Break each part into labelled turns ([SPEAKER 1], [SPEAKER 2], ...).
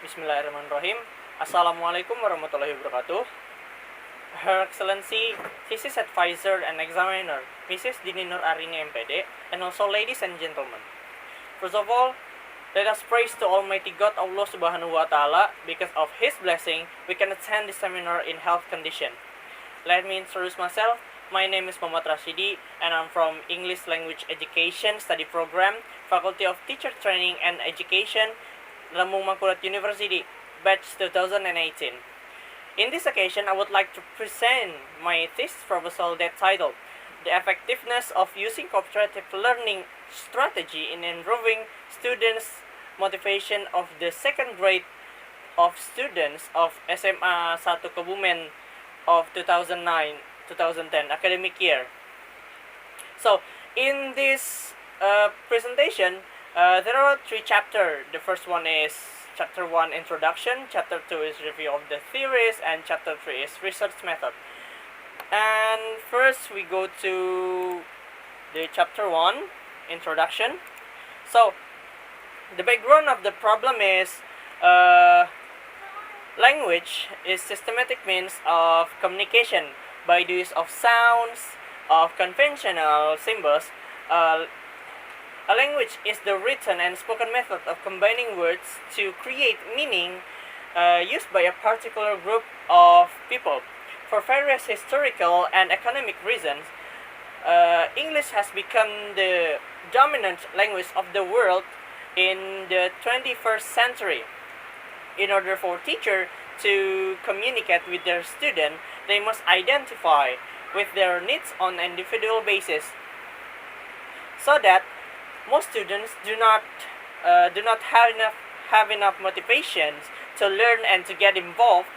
[SPEAKER 1] Bismillahirrahmanirrahim. Assalamualaikum warahmatullahi wabarakatuh. Her Excellency, Thesis Advisor and Examiner, Mrs. Dini Nur Arini MPD, and also ladies and gentlemen. First of all, let us praise to Almighty God Allah Subhanahu wa Ta'ala. Because of His blessing, we can attend this seminar in health condition. Let me introduce myself. My name is Muhammad Rashidi, and I'm from English Language Education Study Program, Faculty of Teacher Training and Education, Lambung Mangkurat University, batch 2018. In this occasion, I would like to present my thesis proposal that titled The Effectiveness of Using Cooperative Learning Strategy in Improving Students' Motivation of the Second Grade of Students of SMA 1 Kebumen of 2009-2010 academic year. So, in this presentation, there are three chapters. The first one is Chapter 1 Introduction, Chapter 2 is Review of the Theories, and Chapter 3 is Research Method. And first we go to the Chapter 1 Introduction. So, the background of the problem is language is systematic means of communication by the use of sounds, of conventional symbols. A language is the written and spoken method of combining words to create meaning used by a particular group of people. For various historical and economic reasons, English has become the dominant language of the world in the 21st century. In order for teachers to communicate with their student, they must identify with their needs on an individual basis, so that most students do not have enough motivations to learn and to get involved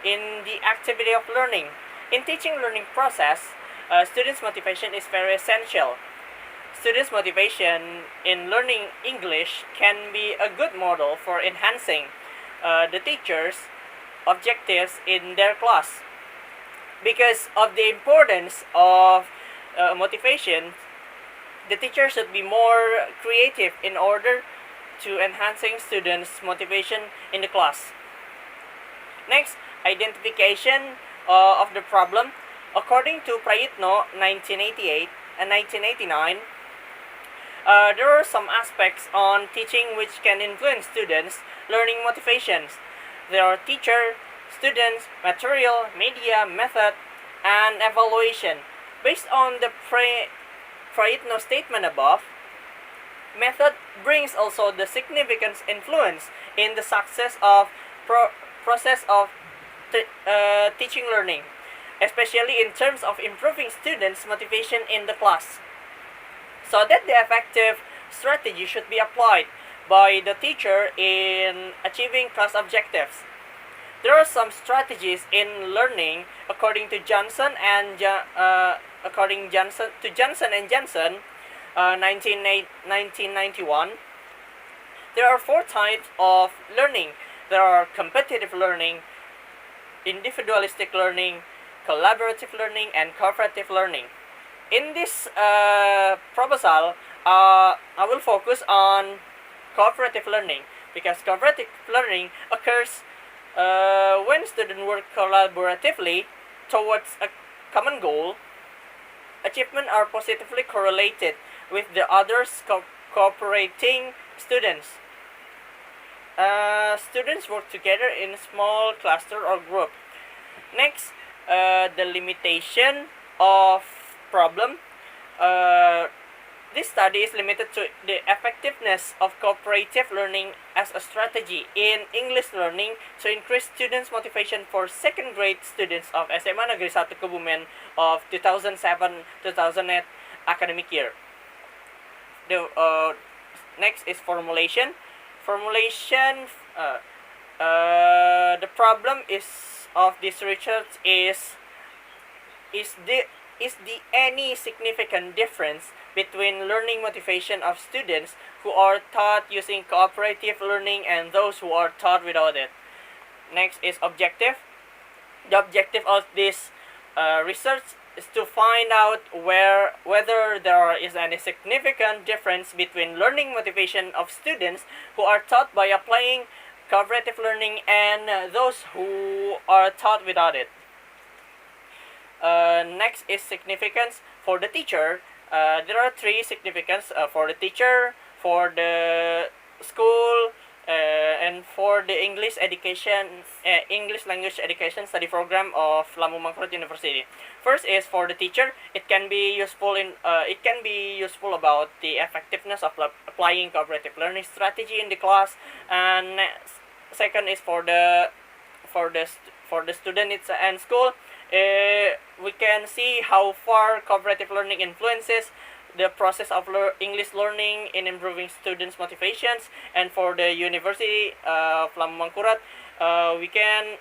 [SPEAKER 1] in the activity of learning. In teaching learning process, students' motivation is very essential. Students' motivation in learning English can be a good model for enhancing the teacher's objectives in their class. Because of the importance of motivation, the teacher should be more creative in order to enhancing students' motivation in the class. Next, identification of the problem. According to Prayitno 1988 and 1989, there are some aspects on teaching which can influence students' learning motivations. There are teacher, students, material, media, method, and evaluation. Based on the Prayitno statement above, method brings also the significant influence in the success of process of teaching learning, especially in terms of improving students' motivation in the class, so that the effective strategy should be applied by the teacher in achieving class objectives. There are some strategies in learning according to Johnson and Johnson and Johnson, 1991. There are four types of learning. There are competitive learning, individualistic learning, collaborative learning, and cooperative learning. In this proposal, I will focus on cooperative learning, because cooperative learning occurs when students work collaboratively towards a common goal. Achievements are positively correlated with the others cooperating students. Students work together in a small cluster or group. Next, the limitation of problem. This study is limited to the effectiveness of cooperative learning as a strategy in English learning to increase students' motivation for second grade students of SMA Negeri 1 Kebumen of 2007-2008 academic year. The next is formulation. Formulation. The problem of this research is the any significant difference between learning motivation of students who are taught using cooperative learning and those who are taught without it. Next is objective. The objective of this research is to find out whether there is any significant difference between learning motivation of students who are taught by applying cooperative learning and those who are taught without it. Next is significance for the teacher. There are three significance for the teacher, for the school, and for the English education, English language education study program of Lampung Mangkurat University. First is for the teacher. It can be useful about the effectiveness of applying cooperative learning strategy in the class. And second is for the student and school. We can see how far cooperative learning influences the process of English learning in improving students' motivations. And for the University of Lampung Mangkurat, we can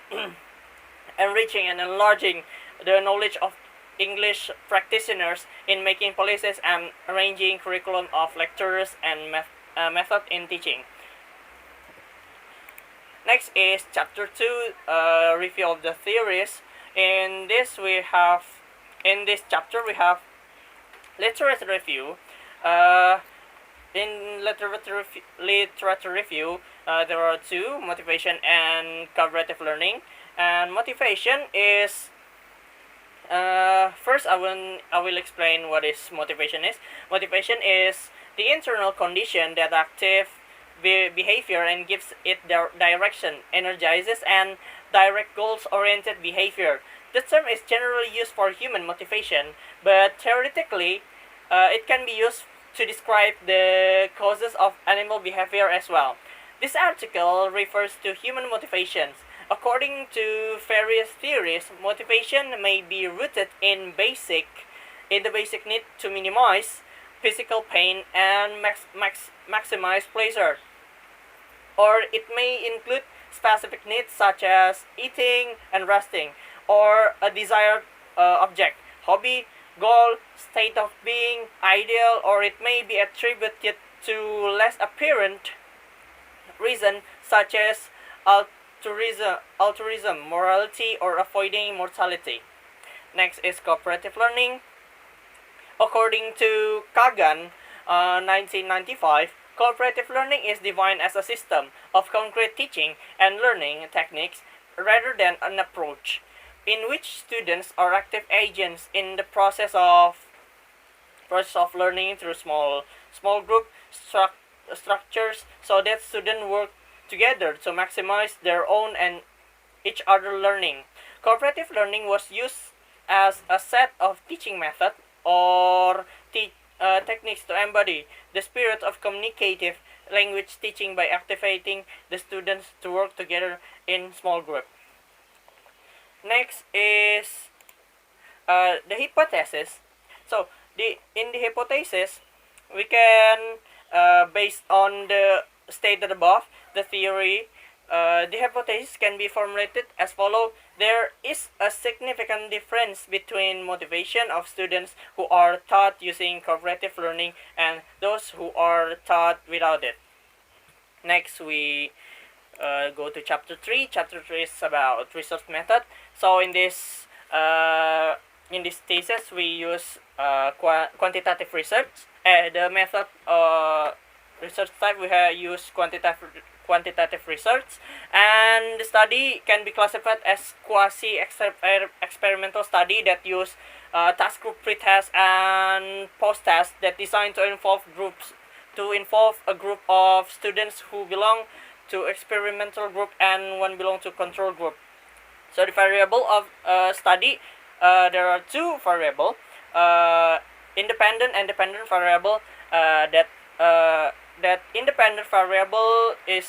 [SPEAKER 1] enriching and enlarging the knowledge of English practitioners in making policies and arranging curriculum of lectures and method in teaching. Next is chapter 2, review of the theories. In this chapter we have literature review. In literature review, there are two: motivation and cooperative learning. And motivation is first I will explain what is motivation is. Motivation is the internal condition that active behavior and gives it direction, energizes, and direct goals-oriented behavior. The term is generally used for human motivation, but theoretically, it can be used to describe the causes of animal behavior as well. This article refers to human motivations. According to various theories, motivation may be rooted in the basic need to minimize physical pain and maximize pleasure. Or it may include specific needs such as eating and resting, or a desired object, hobby, goal, state of being, ideal, or it may be attributed to less apparent reason such as altruism, morality, or avoiding mortality. Next is cooperative learning. According to Kagan, 1995, cooperative learning is defined as a system of concrete teaching and learning techniques rather than an approach in which students are active agents in the process of learning through small group structures, so that students work together to maximize their own and each other learning. Cooperative learning was used as a set of teaching method or techniques to embody the spirit of communicative language teaching by activating the students to work together in small group. Next is the hypothesis. So in the hypothesis, we can based on the stated above, the theory, the hypothesis can be formulated as follows. There is a significant difference between motivation of students who are taught using cooperative learning and those who are taught without it. Next, we go to chapter 3. Chapter 3 is about research method. So in this thesis, we use quantitative research. The method research type, we have used quantitative research, and the study can be classified as quasi-experimental study that use task group pretest and post-test that designed to involve a group of students who belong to experimental group and one belong to control group. So the variable of study, there are two variable, independent and dependent variable. That independent variable is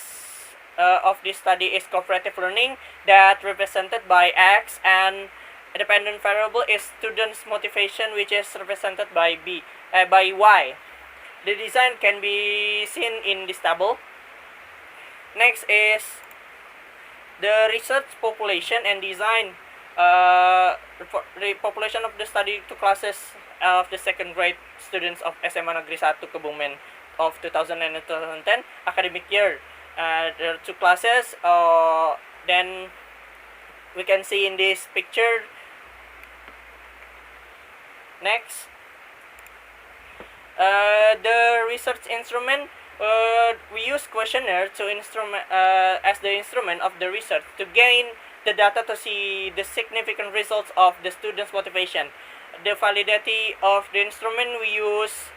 [SPEAKER 1] of this study is cooperative learning, that represented by X, and a dependent variable is students' motivation, which is represented by Y. The design can be seen in this table. Next is the research population and design. The population of the study two classes of the second grade students of SMA Negeri 1 Kebumen of 2009 and 2010 academic year. There are two classes. Then we can see in this picture Next, the research instrument, we use questionnaire to as the instrument of the research to gain the data to see the significant results of the student's motivation. The validity of the instrument, we use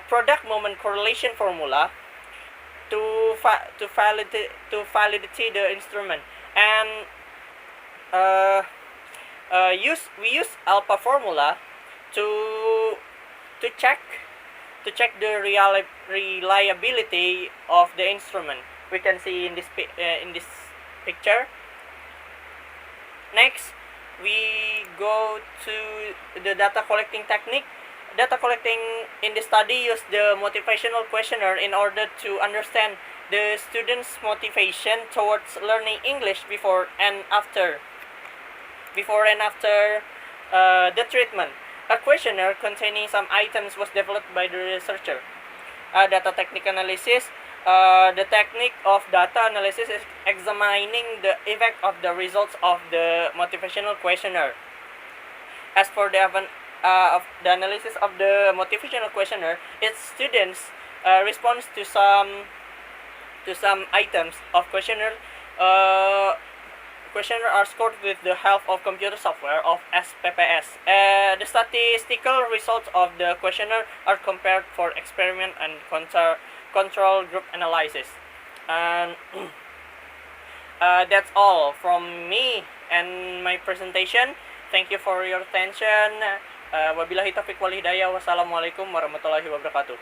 [SPEAKER 1] product moment correlation formula to validate the instrument, and we use alpha formula to check the reliability of the instrument. We can see in this picture. Next, we go to the data collecting technique. Data collecting in the study use the motivational questionnaire in order to understand the students' motivation towards learning English before and after the treatment. A questionnaire containing some items was developed by the researcher. Data technique analysis. The technique of data analysis is examining the effect of the results of the motivational questionnaire. As for the analysis of the motivational questionnaire, its students response to some items of questionnaire. Questionnaire are scored with the help of computer software of SPPS. The statistical results of the questionnaire are compared for experiment and control group analysis. And that's all from me and my presentation. Thank you for your attention. Wabillahi taufiq wal hidayah. Wassalamualaikum warahmatullahi wabarakatuh.